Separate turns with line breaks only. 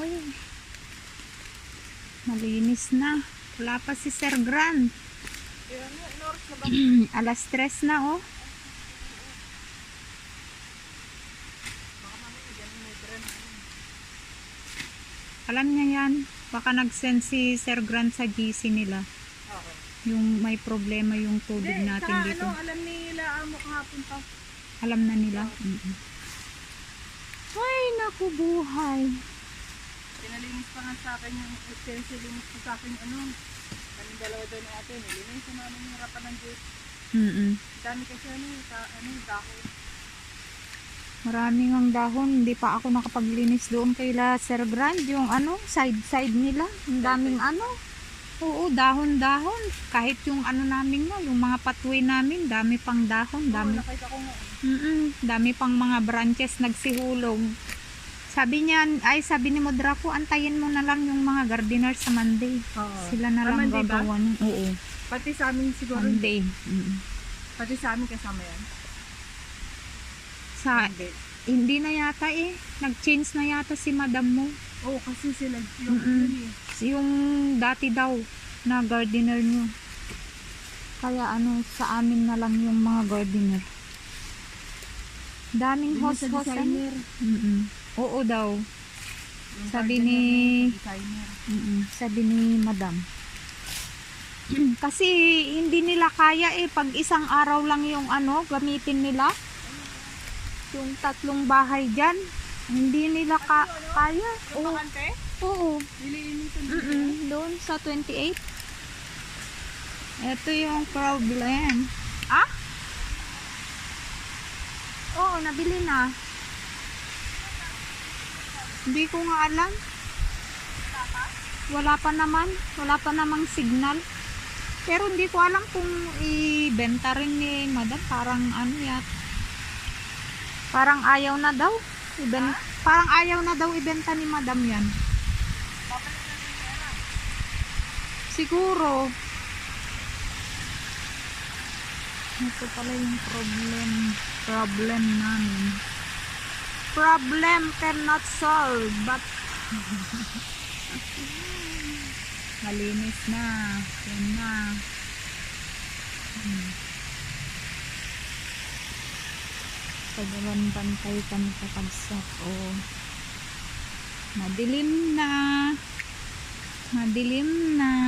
Uy, malinis na. Wala pa si Sir Grant. Alas 3 na oh. Alam niya yan. Baka nag-send si Sir Grant sa GC nila.
Okay.
Yung may problema yung tubig natin dito.
Alam nila amo kahapon pa.
Alam na nila. Ay, naku buhay.
Pinalinis pa nga sa akin yung extensive linis pa sa akin kaming dalawa doon ni ate. Nilinis na namin yung harapan ng gate. Dami kasi dahon.
Maraming ang dahon. Hindi pa ako nakapaglinis doon kay Sir Grant. Yung side nila. Ang daming Oo, dahon-dahon. Kahit yung namin nga, yung mga pathway namin, dami pang dahon. Dami.
Nakita ko nga.
Dami pang mga branches nagsihulong. Sabi ni Modrako, antayin mo na lang yung mga gardener sa Monday. Sila na lang
Monday ba?
gagawa. Oo.
Pati sa amin siguro.
Monday.
Pati sa amin kasama yan.
Hindi na yata eh. Nag-change na yata si madam mo.
Oo, kasi sila
Yung dati daw na gardener nyo. Kaya sa amin na lang yung mga gardener. Daming host-host. Oo daw. Sabi ni madam. Kasi hindi nila kaya pag isang araw lang yung gamitin nila. Yung 3 bahay dyan. Hindi nila kaya. Oo. Doon sa 28. Ito yung problem. Oo, nabili na. Hindi ko nga alam. Wala pa naman. Wala pa namang signal. Pero hindi ko alam kung ibenta rin ni madam. Parang parang ayaw na daw. Parang ayaw na daw ibenta ni madam yan. Siguro. Ito pala yung problem namin. Problem cannot solve, but malinis na. Yan na. Pagawan bantay kami kakabsat. Madilim na.